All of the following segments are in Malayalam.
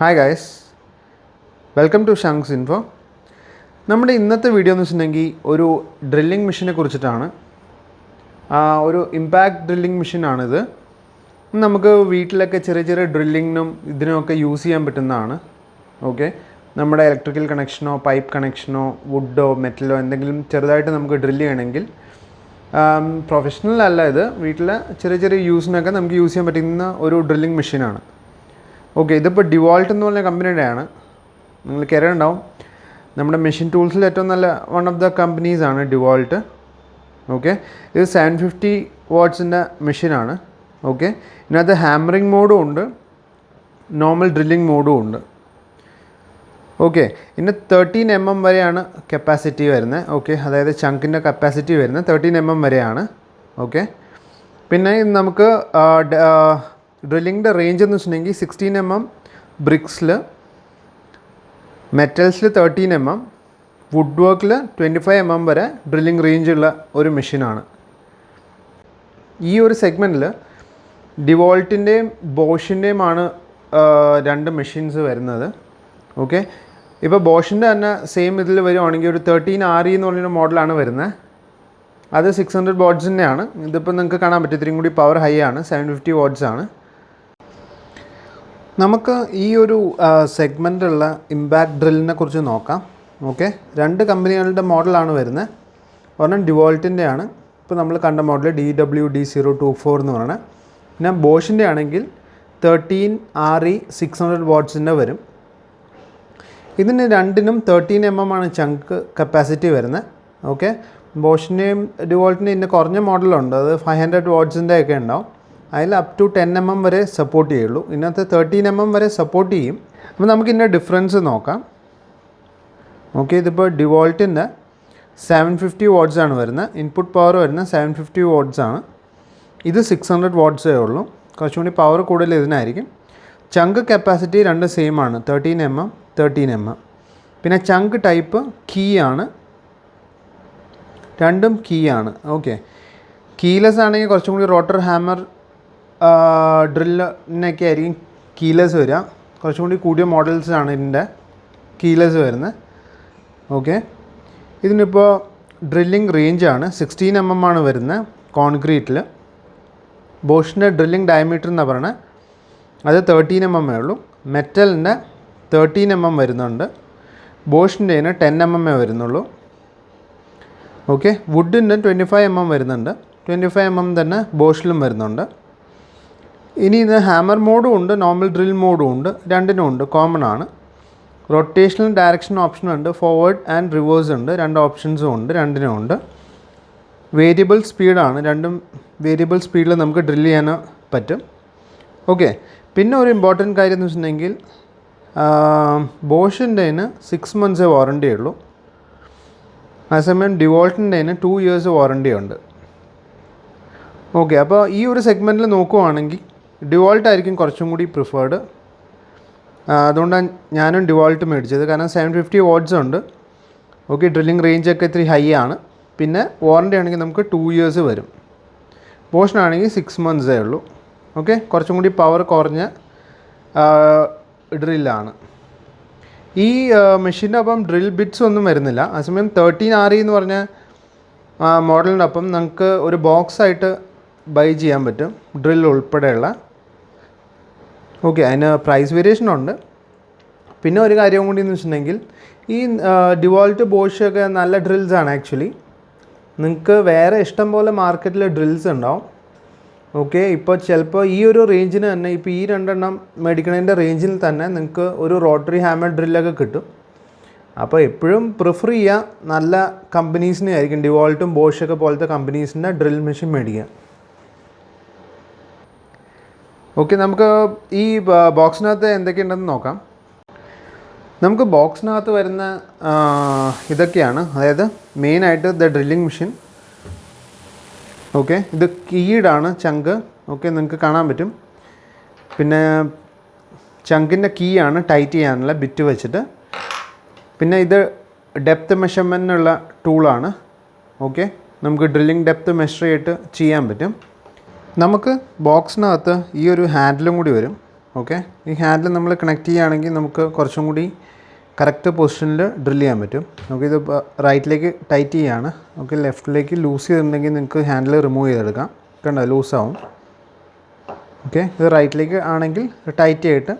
Hi guys, welcome to Shank's Info. നമ്മുടെ ഇന്നത്തെ വീഡിയോ എന്ന് വെച്ചിട്ടുണ്ടെങ്കിൽ ഒരു ഡ്രില്ലിംഗ് മെഷീനെ കുറിച്ചിട്ടാണ്. ഒരു ഇമ്പാക്ട് ഡ്രില്ലിംഗ് മെഷീനാണിത്. നമുക്ക് വീട്ടിലൊക്കെ ചെറിയ ചെറിയ ഡ്രില്ലിങ്ങിനും ഇതിനൊക്കെ യൂസ് ചെയ്യാൻ പറ്റുന്നതാണ്. ഓക്കെ, നമ്മുടെ ഇലക്ട്രിക്കൽ കണക്ഷനോ പൈപ്പ് കണക്ഷനോ വുഡോ മെറ്റലോ എന്തെങ്കിലും ചെറുതായിട്ട് നമുക്ക് ഡ്രില്ല് ചെയ്യണമെങ്കിൽ പ്രൊഫഷണൽ അല്ല, ഇത് വീട്ടിലെ ചെറിയ ചെറിയ യൂസിനൊക്കെ നമുക്ക് യൂസ് ചെയ്യാൻ പറ്റുന്ന ഒരു ഡ്രില്ലിംഗ് മെഷീനാണ്. ഓക്കെ, ഇതിപ്പോൾ DeWALT എന്ന് പറഞ്ഞ കമ്പനിയുടെയാണ്. നിങ്ങൾ കേട്ടിട്ടുണ്ടാവും. നമ്മുടെ മെഷീൻ ടൂൾസിൽ ഏറ്റവും നല്ല വൺ ഓഫ് ദ കമ്പനീസാണ് DeWALT. ഓക്കെ, ഇത് 750 വാട്ട്സിൻ്റെ മെഷീനാണ്. ഓക്കെ, ഇതിനകത്ത് ഹാമറിങ് മോഡും ഉണ്ട്, നോർമൽ ഡ്രില്ലിംഗ് മോഡും ഉണ്ട്. ഓക്കെ, ഇതിന് 13 mm വരെയാണ് കപ്പാസിറ്റി വരുന്നത്. ഓക്കെ, അതായത് ചങ്കിൻ്റെ കപ്പാസിറ്റി വരുന്നത് 13 mm വരെയാണ്. ഓക്കെ, പിന്നെ നമുക്ക് ഡ്രില്ലിങ്ങിൻ്റെ റേഞ്ച് എന്ന് വെച്ചിട്ടുണ്ടെങ്കിൽ 16 mm ബ്രിക്സിൽ, മെറ്റൽസിൽ 13 mm, വുഡ് വർക്കിൽ 25 mm വരെ ഡ്രില്ലിംഗ് റേഞ്ചുള്ള ഒരു മെഷീനാണ്. ഈ ഒരു സെഗ്മെൻറ്റിൽ DeWALTൻ്റെയും ബോഷിൻ്റെയുമാണ് രണ്ട് മെഷീൻസ് വരുന്നത്. ഓക്കെ, ഇപ്പോൾ ബോഷിൻ്റെ തന്നെ സെയിം ഇതിൽ വരുവാണെങ്കിൽ ഒരു 13RE എന്ന് പറഞ്ഞൊരു മോഡലാണ് വരുന്നത്. അത് 600 വാട്ട്സിൻ്റെയാണ്. ഇതിപ്പോൾ നിങ്ങൾക്ക് കാണാൻ പറ്റും, ഇത്രയും കൂടി പവർ ഹൈ ആണ്, 750 വാട്ട്സ് ആണ്. നമുക്ക് ഈ ഒരു സെഗ്മെൻറ്റുള്ള ഇമ്പാക്ട് ഡ്രില്ലിനെ കുറിച്ച് നോക്കാം. ഓക്കെ, രണ്ട് കമ്പനികളുടെ മോഡലാണ് വരുന്നത്. ഒരെണ്ണം DeWALTൻ്റെ ആണ്, ഇപ്പോൾ നമ്മൾ കണ്ട മോഡൽ DWD024 എന്ന് പറയുന്നത്. പിന്നെ ബോഷിൻ്റെ ആണെങ്കിൽ 13RE 600 വാട്ട്സിൻ്റെ വരും. ഇതിന് രണ്ടിനും 13 mm ആണ് ചങ്ക് കപ്പാസിറ്റി വരുന്നത്. ഓക്കെ, ബോഷിൻ്റെയും DeWALTൻ്റെയും ഇന്ന് കുറഞ്ഞ മോഡലുണ്ട്, അത് 500 വാട്ട്സിൻ്റെ ഒക്കെ ഉണ്ടാവും. അതിൽ അപ് ടു 10 mm വരെ സപ്പോർട്ട് ചെയ്യുള്ളൂ. ഇതിനകത്ത് 13 mm വരെ സപ്പോർട്ട് ചെയ്യും. അപ്പോൾ നമുക്ക് ഇതിൻ്റെ ഡിഫറൻസ് നോക്കാം. ഓക്കെ, ഇതിപ്പോൾ DeWALTൻ്റെ 750 വാട്ട്സ് ആണ് വരുന്നത്. ഇൻപുട്ട് പവർ വരുന്നത് 750 വാട്ട്സ് ആണ്. ഇത് 600 വാട്ട്സേ ഉള്ളൂ, കുറച്ചും കൂടി പവർ കൂടുതൽ ഇതിനായിരിക്കും. ചങ്ക് കപ്പാസിറ്റി രണ്ട് സെയിം ആണ്, 13 mm 13 mm. പിന്നെ ചങ്ക് ടൈപ്പ് കീ ആണ്, രണ്ടും കീ ആണ്. ഓക്കെ, കീലെസ് ആണെങ്കിൽ കുറച്ചും കൂടി റോട്ടർ ഹാമർ ഡ്രില്ലിനൊക്കെ ആയിരിക്കും കീലെസ് വരിക. കുറച്ചും കൂടി കൂടിയ മോഡൽസാണ് ഇതിൻ്റെ കീലെസ് വരുന്നത്. ഓക്കെ, ഇതിനിപ്പോൾ ഡ്രില്ലിംഗ് റേഞ്ചാണ് 16 mm ആണ് വരുന്നത് കോൺക്രീറ്റിൽ. ബോഷിൻ്റെ ഡ്രില്ലിംഗ് ഡയമീറ്റർ എന്നാണ് പറയുന്നത്, അത് 13 mm ഉള്ളൂ. മെറ്റലിൻ്റെ 13 mm വരുന്നുണ്ട്, ബോഷിൻ്റെ 10 mm വരുന്നുള്ളൂ. ഓക്കെ, വുഡിൻ്റെ 25 mm വരുന്നുണ്ട്, 25 mm തന്നെ ബോഷിലും വരുന്നുണ്ട്. ഇനി ഇത് ഹാമർ മോഡും ഉണ്ട്, നോർമൽ ഡ്രിൽ മോഡും ഉണ്ട്, രണ്ടിനും ഉണ്ട്, കോമൺ ആണ്. റൊട്ടേഷണൽ ഡയറക്ഷൻ ഓപ്ഷൻ ഉണ്ട്, ഫോർവേഡ് ആൻഡ് റിവേഴ്സ് ഉണ്ട്, രണ്ട് ഓപ്ഷൻസും ഉണ്ട്, രണ്ടിനും ഉണ്ട്. വേരിയബിൾ സ്പീഡാണ്, രണ്ടും വേരിയബിൾ സ്പീഡിൽ നമുക്ക് ഡ്രിൽ ചെയ്യാൻ പറ്റും. ഓക്കെ, പിന്നെ ഒരു ഇമ്പോർട്ടൻറ്റ് കാര്യം എന്ന് വെച്ചിട്ടുണ്ടെങ്കിൽ ബോഷിൻ്റെ 6 months വാറണ്ടി ഉള്ളൂ. അതേസമയം DeWALTൻ്റെ 2 years വാറണ്ടി ഉണ്ട്. ഓക്കെ, അപ്പോൾ ഈ ഒരു സെഗ്മെൻറ്റിൽ നോക്കുവാണെങ്കിൽ DeWALT ആയിരിക്കും കുറച്ചും കൂടി പ്രിഫേർഡ്. അതുകൊണ്ടാണ് ഞാനും DeWALT മേടിച്ചത്, കാരണം 750 വാട്ട്സ് ഉണ്ട്. ഓക്കെ, ഡ്രില്ലിംഗ് റേഞ്ചൊക്കെ ഇത്തിരി ഹൈ ആണ്. പിന്നെ വാറണ്ടി ആണെങ്കിൽ നമുക്ക് 2 years വരും. ബോഷിനാണെങ്കിൽ 6 months ഉള്ളൂ. ഓക്കെ, കുറച്ചും കൂടി പവർ കുറഞ്ഞ ഡ്രില്ലാണ്. ഈ മെഷീൻ്റെ ഒപ്പം ഡ്രിൽ ബിറ്റ്സ് ഒന്നും വരുന്നില്ല. അതേസമയം 13RE എന്ന് പറഞ്ഞ മോഡലിൻ്റെ ഒപ്പം നമുക്ക് ഒരു ബോക്സായിട്ട് ബൈ ചെയ്യാൻ പറ്റും, ഡ്രിൽ ഉൾപ്പെടെയുള്ള. ഓക്കെ, അതിന് പ്രൈസ് വേരിയേഷൻ ഉണ്ട്. പിന്നെ ഒരു കാര്യം കൂടി എന്ന് വെച്ചിട്ടുണ്ടെങ്കിൽ ഈ DeWALT ബോഷൊക്കെ നല്ല ഡ്രിൽസാണ് ആക്ച്വലി. നിങ്ങൾക്ക് വേറെ ഇഷ്ടം പോലെ മാർക്കറ്റിൽ ഡ്രിൽസ് ഉണ്ടാവും. ഓക്കെ, ഇപ്പോൾ ചിലപ്പോൾ ഈ ഒരു റേഞ്ചിന് തന്നെ, ഇപ്പോൾ ഈ രണ്ടെണ്ണം മേടിക്കുന്നതിൻ്റെ റേഞ്ചിൽ തന്നെ നിങ്ങൾക്ക് ഒരു റോട്ടറി ഹാമർ ഡ്രില്ലൊക്കെ കിട്ടും. അപ്പോൾ എപ്പോഴും പ്രിഫർ ചെയ്യുക നല്ല കമ്പനീസിനെ ആയിരിക്കും, DeWALTും ബോഷൊക്കെ പോലത്തെ കമ്പനീസിൻ്റെ ഡ്രിൽ മെഷീൻ മേടിക്കുക. ഓക്കെ, നമുക്ക് ഈ ബോക്സിനകത്ത് എന്തൊക്കെയുണ്ടെന്ന് നോക്കാം. നമുക്ക് ബോക്സിനകത്ത് വരുന്ന ഇതൊക്കെയാണ്, അതായത് മെയിനായിട്ട് ദ ഡ്രില്ലിംഗ് മെഷീൻ. ഓക്കെ, ഇത് കീഡാണ് ചങ്ക്. ഓക്കെ, നിങ്ങൾക്ക് കാണാൻ പറ്റും. പിന്നെ ചങ്കിൻ്റെ കീ ആണ് ടൈറ്റ് ചെയ്യാനുള്ള ബിറ്റ് വെച്ചിട്ട്. പിന്നെ ഇത് ഡെപ്ത്ത് മെഷർമെൻറ്റിനുള്ള ടൂളാണ്. ഓക്കെ, നമുക്ക് ഡ്രില്ലിംഗ് ഡെപ്ത്ത് മെഷർ ചെയ്തിട്ട് ചെയ്യാൻ പറ്റും. നമുക്ക് ബോക്സിനകത്ത് ഈ ഒരു ഹാൻഡിലും കൂടി വരും. ഓക്കെ. ഈ ഹാൻഡിൽ നമ്മൾ കണക്ട് ചെയ്യുകയാണെങ്കിൽ നമുക്ക് കുറച്ചും കൂടി കറക്റ്റ് പൊസിഷനിൽ ഡ്രില്ല് ചെയ്യാൻ പറ്റും. നമുക്ക് ഇത് റൈറ്റിലേക്ക് ടൈറ്റ് ചെയ്യുകയാണ്. ഓക്കെ, ലെഫ്റ്റിലേക്ക് ലൂസ് ചെയ്തിട്ടുണ്ടെങ്കിൽ നിങ്ങൾക്ക് ഹാൻഡിൽ റിമൂവ് ചെയ്തെടുക്കാം. കണ്ടോ, ലൂസാവും. ഓക്കെ, ഇത് റൈറ്റിലേക്ക് ആണെങ്കിൽ ടൈറ്റ് ചെയ്തിട്ട്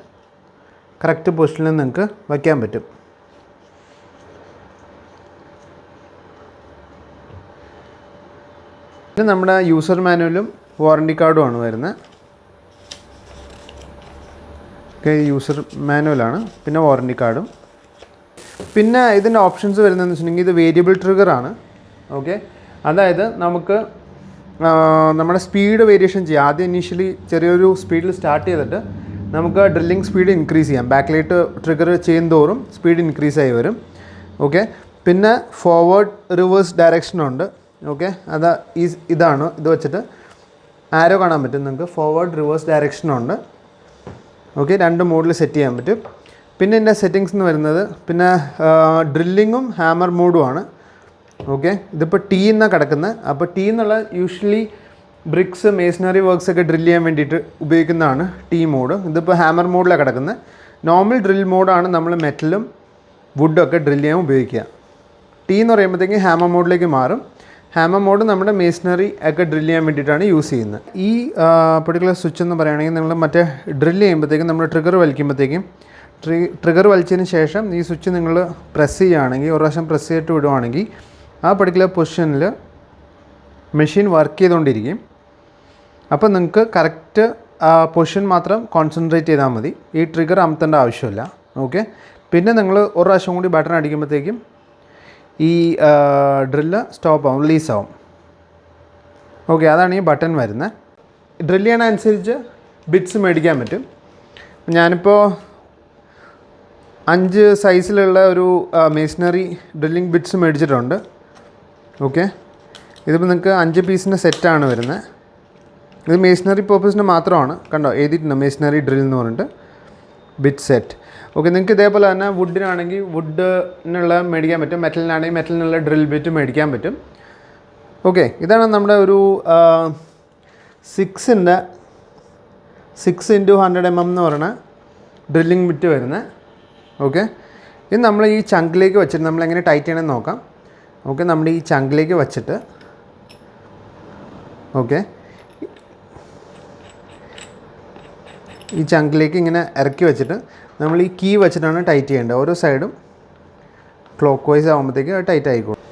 കറക്റ്റ് പൊസിഷനിൽ നിങ്ങൾക്ക് വയ്ക്കാൻ പറ്റും. ഇത് നമ്മുടെ യൂസർ മാനുവലും വാറണ്ടി കാർഡുമാണ് വരുന്നത്. ഓക്കെ, യൂസർ മാനുവലാണ്, പിന്നെ വാറണ്ടി കാർഡും. പിന്നെ ഇതിൻ്റെ ഓപ്ഷൻസ് വരുന്നതെന്ന് വെച്ചിട്ടുണ്ടെങ്കിൽ ഇത് വേരിയബിൾ ട്രിഗറാണ്. ഓക്കെ, അതായത് നമുക്ക് നമ്മുടെ സ്പീഡ് വേരിയേഷൻ ചെയ്യാം. ആദ്യം ഇനീഷ്യലി ചെറിയൊരു സ്പീഡിൽ സ്റ്റാർട്ട് ചെയ്തിട്ട് നമുക്ക് ഡ്രില്ലിംഗ് സ്പീഡ് ഇൻക്രീസ് ചെയ്യാം. ബാക്കിലേക്ക് ട്രിഗർ ചെയ്യുന്തോറും സ്പീഡ് ഇൻക്രീസ് ആയി വരും. ഓക്കെ, പിന്നെ ഫോർവേഡ് റിവേഴ്സ് ഡയറക്ഷനുണ്ട്. ഓക്കെ, ഇതാണ്. ഇത് വെച്ചിട്ട് ആരോ കാണാൻ പറ്റും നിങ്ങൾക്ക്. Forward reverse ഡയറക്ഷനുണ്ട്. ഓക്കെ, 2 മോഡിൽ സെറ്റ് ചെയ്യാൻ പറ്റും. പിന്നെ ഇതിൻ്റെ സെറ്റിങ്സ് എന്ന് വരുന്നത് പിന്നെ ഡ്രില്ലിങ്ങും ഹാമർ മോഡുമാണ്. ഓക്കെ, ഇതിപ്പോൾ ടി എന്നാണ് കിടക്കുന്നത്. അപ്പോൾ ടി എന്നുള്ള യൂഷ്വലി ബ്രിക്സ്, മേസണറി വർക്ക്സ് ഒക്കെ ഡ്രില്ല് ചെയ്യാൻ വേണ്ടിയിട്ട് ഉപയോഗിക്കുന്നതാണ് ടി മോഡ്. ഇതിപ്പോൾ ഹാമർ മോഡിലാണ് കിടക്കുന്നത്. നോർമൽ ഡ്രിൽ മോഡാണ് നമ്മൾ മെറ്റലും വുഡൊക്കെ ഡ്രില്ല് ചെയ്യാൻ ഉപയോഗിക്കുക. ടി എന്ന് പറയുമ്പോഴത്തേക്കും ഹാമർ മോഡിലേക്ക് മാറും. ഹാമർ മോഡ് നമ്മുടെ മേസണറി ഒക്കെ ഡ്രില്ല് ചെയ്യാൻ വേണ്ടിയിട്ടാണ് യൂസ് ചെയ്യുന്നത്. ഈ പെർട്ടിക്കുലർ സ്വിച്ച് എന്ന് പറയുകയാണെങ്കിൽ നിങ്ങൾ മറ്റേ ഡ്രില്ല് ചെയ്യുമ്പോഴത്തേക്കും നമ്മൾ ട്രിഗർ വലിക്കുമ്പോഴത്തേക്കും ട്രിഗർ വലിച്ചതിന് ശേഷം ഈ സ്വിച്ച് നിങ്ങൾ പ്രസ് ചെയ്യുകയാണെങ്കിൽ, ഒരു പ്രാവശ്യം പ്രസ് ചെയ്തിട്ട് വിടുവാണെങ്കിൽ ആ പെർട്ടിക്കുലർ പൊസിഷനിൽ മെഷീൻ വർക്ക് ചെയ്തുകൊണ്ടിരിക്കും. അപ്പോൾ നിങ്ങൾക്ക് കറക്റ്റ് പൊസിഷൻ മാത്രം കോൺസെൻട്രേറ്റ് ചെയ്താൽ മതി. ഈ ട്രിഗർ അമർത്തേണ്ട ആവശ്യമില്ല. ഓക്കെ, പിന്നെ നിങ്ങൾ ഒരു പ്രാവശ്യം കൂടി ബട്ടൺ അടിക്കുമ്പോഴത്തേക്കും ഈ ഡ്രില്ല് സ്റ്റോപ്പ് ആവും, റിലീസാവും. ഓക്കെ, അതാണ് ഈ ബട്ടൺ വരുന്നത്. ഡ്രില്ല് ചെയ്യണനുസരിച്ച് ബിറ്റ്സ് മേടിക്കാൻ പറ്റും. ഞാനിപ്പോൾ 5 സൈസിലുള്ള ഒരു മേസണറി ഡ്രില്ലിംഗ് ബിറ്റ്സ് മേടിച്ചിട്ടുണ്ട്. ഓക്കെ, ഇതിപ്പോൾ നിങ്ങൾക്ക് 5 പീസിൻ്റെ സെറ്റാണ് വരുന്നത്. ഇത് മേസണറി പർപ്പസിന് മാത്രമാണ്. കണ്ടോ, എഴുതിയിട്ടുണ്ട് മേസണറി ഡ്രിൽ എന്ന് പറഞ്ഞിട്ട് ബിറ്റ് സെറ്റ്. ഓക്കെ, നിങ്ങൾക്ക് ഇതേപോലെ തന്നെ വുഡിനാണെങ്കിൽ വുഡിനുള്ള മേടിക്കാൻ പറ്റും, മെറ്റലിനാണെങ്കിൽ മെറ്റലിനുള്ള ഡ്രിൽ ബിറ്റ് മേടിക്കാൻ പറ്റും. ഓക്കെ, ഇതാണ് നമ്മുടെ ഒരു 6 into 100 mm എന്ന് പറയുന്ന ഡ്രില്ലിംഗ് ബിറ്റ് വരുന്നത്. ഓക്കെ, ഇത് നമ്മൾ ഈ ചങ്കിലേക്ക് വെച്ചിട്ട് നമ്മൾ എങ്ങനെ ടൈറ്റ് ചെയ്യണമെന്ന് നോക്കാം. ഓക്കെ, നമ്മൾ ഈ ചങ്കിലേക്ക് വെച്ചിട്ട് ഓക്കെ ഈ ചങ്കിലേക്ക് ഇങ്ങനെ ഇറക്കി വെച്ചിട്ട് നമ്മൾ ഈ കീ വെച്ചിട്ടാണ് ടൈറ്റ് ചെയ്യേണ്ടത്. ഓരോ സൈഡും ക്ലോക്ക് വൈസ് ആകുമ്പോഴത്തേക്ക് അത് ടൈറ്റ് ആയിക്കോളും.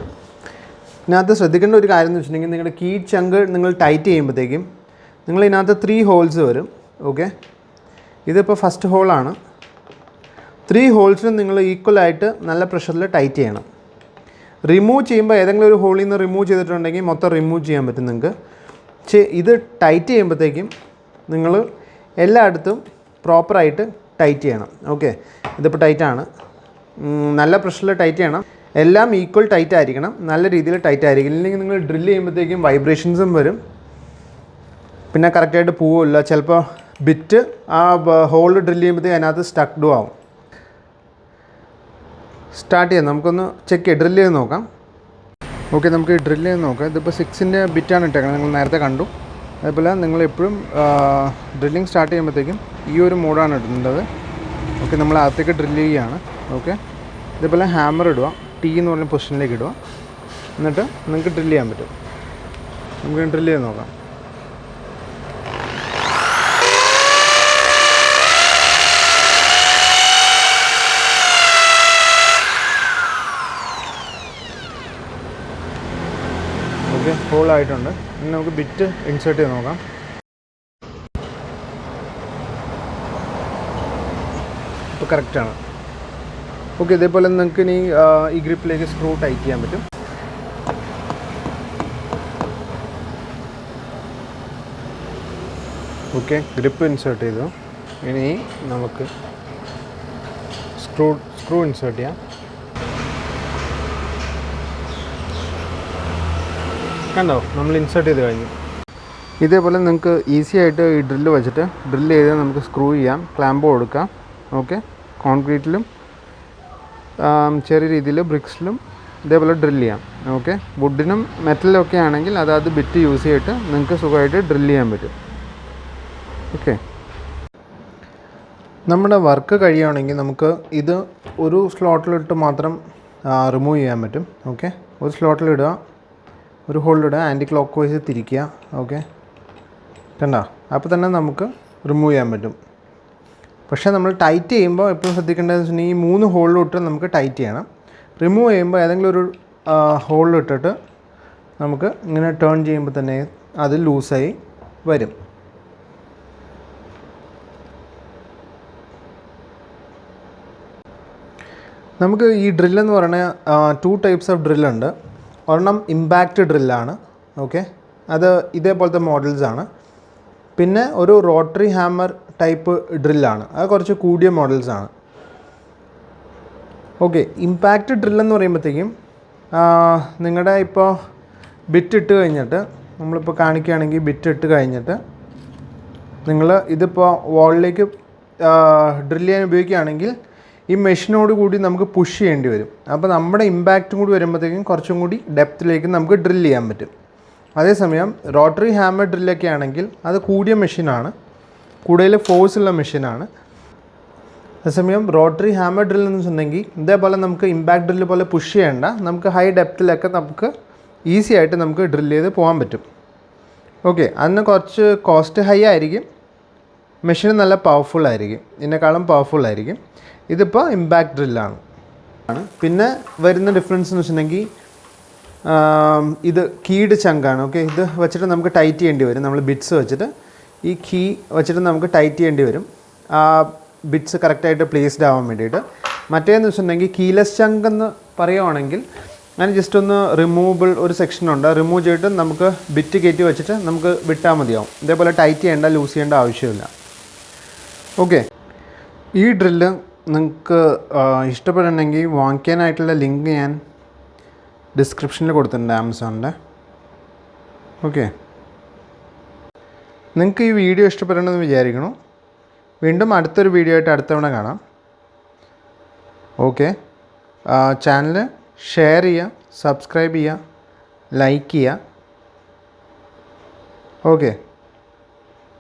ഇതിനകത്ത് ശ്രദ്ധിക്കേണ്ട ഒരു കാര്യം എന്ന് വെച്ചിട്ടുണ്ടെങ്കിൽ നിങ്ങളുടെ കീ ചങ്ക് നിങ്ങൾ ടൈറ്റ് ചെയ്യുമ്പോഴത്തേക്കും നിങ്ങൾ ഇതിനകത്ത് 3 ഹോൾസ് വരും. ഓക്കെ, ഇതിപ്പോൾ ഫസ്റ്റ് ഹോളാണ്. 3 ഹോൾസിലും നിങ്ങൾ ഈക്വലായിട്ട് നല്ല പ്രഷറിൽ ടൈറ്റ് ചെയ്യണം. റിമൂവ് ചെയ്യുമ്പോൾ ഏതെങ്കിലും ഒരു ഹോളിൽ നിന്ന് റിമൂവ് ചെയ്തിട്ടുണ്ടെങ്കിൽ മൊത്തം റിമൂവ് ചെയ്യാൻ പറ്റും നിങ്ങൾക്ക്. പക്ഷേ ഇത് ടൈറ്റ് ചെയ്യുമ്പോഴത്തേക്കും നിങ്ങൾ എല്ലായിടത്തും പ്രോപ്പറായിട്ട് ടൈറ്റ് ചെയ്യണം. ഓക്കെ, ഇതിപ്പോൾ ടൈറ്റാണ്. നല്ല പ്രഷറിൽ ടൈറ്റ് ചെയ്യണം. എല്ലാം ഈക്വൽ ടൈറ്റ് ആയിരിക്കണം, നല്ല രീതിയിൽ ടൈറ്റ് ആയിരിക്കും. ഇല്ലെങ്കിൽ നിങ്ങൾ ഡ്രില്ല് ചെയ്യുമ്പോഴത്തേക്കും വൈബ്രേഷൻസും വരും, പിന്നെ കറക്റ്റായിട്ട് പോവില്ല. ചിലപ്പോൾ ബിറ്റ് ആ ഹോൾ ഡ്രില്ല് ചെയ്യുമ്പോഴത്തേക്കും അതിനകത്ത് സ്റ്റക്ഡും ആവും. സ്റ്റാർട്ട് ചെയ്യാം, നമുക്കൊന്ന് ചെക്ക് ചെയ്യാം, ഡ്രില്ല് ചെയ്ത് നോക്കാം. ഓക്കെ, നമുക്ക് ഡ്രില്ല് ചെയ്ത് നോക്കാം. ഇതിപ്പോൾ 6-ൻ്റെ ബിറ്റാണ് ഇട്ടേക്കുന്നത്, നിങ്ങൾ നേരത്തെ കണ്ടു. അതേപോലെ നിങ്ങളെപ്പോഴും ഡ്രില്ലിങ് സ്റ്റാർട്ട് ചെയ്യുമ്പോഴത്തേക്കും ഈ ഒരു മോഡാണ് ഇടേണ്ടത്. ഓക്കെ, നമ്മൾ അകത്തേക്ക് ഡ്രില്ല് ചെയ്യുകയാണ്. ഓക്കെ, ഇതേപോലെ ഹാമർ ഇടുക, ടി എന്ന് പറഞ്ഞ പൊസിഷനിലേക്ക് ഇടുക, എന്നിട്ട് നിങ്ങൾക്ക് ഡ്രില്ല് ചെയ്യാൻ പറ്റും. നമുക്ക് ഡ്രില്ല് ചെയ്ത് നോക്കാം. ഓക്കെ, ഹോളായിട്ടുണ്ട്. ഇനി നമുക്ക് ബിറ്റ് ഇൻസേർട്ട് ചെയ്ത് നോക്കാം. ഇപ്പോൾ കറക്റ്റാണ്. ഓക്കെ, ഇതേപോലെ നിങ്ങൾക്ക് ഇനി ഈ ഗ്രിപ്പിലേക്ക് സ്ക്രൂ ടൈറ്റ് ചെയ്യാൻ പറ്റും. ഓക്കെ, ഗ്രിപ്പ് ഇൻസേർട്ട് ചെയ്തു. ഇനി നമുക്ക് സ്ക്രൂ ഇൻസേർട്ട് ചെയ്യാം. കണ്ടോ, നമ്മൾ ഇൻസേർട്ട് ചെയ്ത് കഴിഞ്ഞു. ഇതേപോലെ നിങ്ങൾക്ക് ഈസി ആയിട്ട് ഈ ഡ്രില്ല് വെച്ചിട്ട് ഡ്രില്ല് ചെയ്ത് നമുക്ക് സ്ക്രൂ ചെയ്യാം, ക്ലാമ്പ് കൊടുക്കാം. ഓക്കെ, കോൺക്രീറ്റിലും ചെറിയ രീതിയിൽ ബ്രിക്സിലും ഇതേപോലെ ഡ്രില്ല് ചെയ്യാം. ഓക്കെ, വുഡിനും മെറ്റലിലും ഒക്കെ ആണെങ്കിൽ അതായത് ബിറ്റ് യൂസ് ചെയ്തിട്ട് നിങ്ങൾക്ക് സുഖമായിട്ട് ഡ്രില്ല് ചെയ്യാൻ പറ്റും. ഓക്കെ, നമ്മുടെ വർക്ക് കഴിയുകയാണെങ്കിൽ നമുക്ക് ഇത് ഒരു സ്ലോട്ടിലിട്ട് മാത്രം റിമൂവ് ചെയ്യാൻ പറ്റും. ഓക്കെ, ഒരു സ്ലോട്ടിലിടുക, ഒരു ഹോളിലിടുക, ആൻറ്റി ക്ലോക്ക് വൈസ് തിരിക്കുക. ഓക്കെ, കണ്ടോ? അപ്പോൾ തന്നെ നമുക്ക് റിമൂവ് ചെയ്യാൻ പറ്റും. പക്ഷേ നമ്മൾ ടൈറ്റ് ചെയ്യുമ്പോൾ എപ്പോഴും ശ്രദ്ധിക്കേണ്ടതെന്ന് വെച്ചിട്ടുണ്ടെങ്കിൽ ഈ 3 ഹോളിലിട്ട് നമുക്ക് ടൈറ്റ് ചെയ്യണം. റിമൂവ് ചെയ്യുമ്പോൾ ഏതെങ്കിലും ഒരു ഹോളിലിട്ടിട്ട് നമുക്ക് ഇങ്ങനെ ടേൺ ചെയ്യുമ്പോൾ തന്നെ അത് ലൂസായി വരും. നമുക്ക് ഈ ഡ്രില്ലെന്ന് പറയുന്നത് 2 ടൈപ്സ് ഓഫ് ഡ്രില്ലുണ്ട്. ഒരെണ്ണം ഇമ്പാക്റ്റ് ഡ്രില്ലാണ്. ഓക്കെ, അത് ഇതേപോലത്തെ മോഡൽസാണ്. പിന്നെ ഒരു റോട്ടറി ഹാമർ ടൈപ്പ് ഡ്രില്ലാണ്, അത് കുറച്ച് കൂടിയ മോഡൽസാണ്. ഓക്കെ, ഇമ്പാക്റ്റ് ഡ്രില്ലെന്ന് പറയുമ്പോഴത്തേക്കും നിങ്ങളുടെ ഇപ്പോൾ ബിറ്റ് ഇട്ട് കഴിഞ്ഞിട്ട്, നമ്മളിപ്പോൾ കാണിക്കുകയാണെങ്കിൽ ബിറ്റ് ഇട്ട് കഴിഞ്ഞിട്ട് നിങ്ങൾ ഇതിപ്പോൾ വാളിലേക്ക് ഡ്രില്ല് ചെയ്യാൻ ഉപയോഗിക്കുകയാണെങ്കിൽ ഈ മെഷീനോട് കൂടി നമുക്ക് പുഷ് ചെയ്യേണ്ടി വരും. അപ്പോൾ നമ്മുടെ ഇമ്പാക്റ്റും കൂടി വരുമ്പോഴത്തേക്കും കുറച്ചും കൂടി ഡെപ്തിലേക്ക് നമുക്ക് ഡ്രില്ല് ചെയ്യാൻ പറ്റും. അതേസമയം റോട്ടറി ഹാമർ ഡ്രില്ലൊക്കെ ആണെങ്കിൽ അത് കൂടിയ മെഷീനാണ്, കൂടുതൽ ഫോഴ്സുള്ള മെഷീനാണ്. അതേസമയം റോട്ടറി ഹാമർ ഡ്രിൽ എന്ന് വെച്ചിട്ടുണ്ടെങ്കിൽ ഇതേപോലെ നമുക്ക് ഇമ്പാക്റ്റ് ഡ്രില്ല് പോലെ പുഷ് ചെയ്യേണ്ട, നമുക്ക് ഹൈ ഡെപ്തിലൊക്കെ നമുക്ക് ഈസി ആയിട്ട് നമുക്ക് ഡ്രില്ല് ചെയ്ത് പോകാൻ പറ്റും. ഓക്കെ, അതിന് കുറച്ച് കോസ്റ്റ് ഹൈ ആയിരിക്കും, മെഷീൻ നല്ല പവർഫുൾ ആയിരിക്കും, ഇതിനേക്കാളും പവർഫുൾ ആയിരിക്കും. ഇതിപ്പോൾ ഇമ്പാക്റ്റ് ഡ്രില്ലാണ്. പിന്നെ വരുന്ന ഡിഫറൻസ് എന്ന് വെച്ചിട്ടുണ്ടെങ്കിൽ ഇത് കീഡ് ചങ്കാണ്. ഓക്കെ, ഇത് വെച്ചിട്ട് നമുക്ക് ടൈറ്റ് ചെയ്യേണ്ടി വരും. നമ്മൾ ബിറ്റ്സ് വെച്ചിട്ട് ഈ കീ വെച്ചിട്ട് നമുക്ക് ടൈറ്റ് ചെയ്യേണ്ടി വരും, ആ ബിറ്റ്സ് കറക്റ്റായിട്ട് പ്ലേസ്ഡ് ആവാൻ വേണ്ടിയിട്ട്. മറ്റേന്ന് വെച്ചിട്ടുണ്ടെങ്കിൽ കീലെസ് ചങ്ക് എന്ന് പറയുവാണെങ്കിൽ അങ്ങനെ ജസ്റ്റ് ഒന്ന് റിമൂവബിൾ ഒരു സെക്ഷനുണ്ട്, റിമൂവ് ചെയ്തിട്ട് നമുക്ക് ബിറ്റ് കയറ്റി വെച്ചിട്ട് നമുക്ക് വിട്ടാൽ മതിയാവും. ഇതേപോലെ ടൈറ്റ് ചെയ്യേണ്ട, ലൂസ് ചെയ്യേണ്ട ആവശ്യമില്ല. ഓക്കെ, ഈ ഡ്രില്ല് നിങ്ങൾക്ക് ഇഷ്ടപ്പെടണമെങ്കിൽ വാങ്ങിക്കാനായിട്ടുള്ള ലിങ്ക് ഞാൻ ഡിസ്ക്രിപ്ഷനിൽ കൊടുത്തിട്ടുണ്ട്, ആമസോണിൻ്റെ. ഓക്കെ, നിങ്ങൾക്ക് ഈ വീഡിയോ ഇഷ്ടപ്പെടണമെന്ന് വിചാരിക്കണം. വീണ്ടും അടുത്തൊരു വീഡിയോ ആയിട്ട് അടുത്ത തവണ കാണാം. ഓക്കെ, ചാനൽ ഷെയർ ചെയ്യുക, സബ്സ്ക്രൈബ് ചെയ്യുക, ലൈക്ക് ചെയ്യുക. Okay,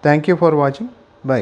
thank you for watching. By.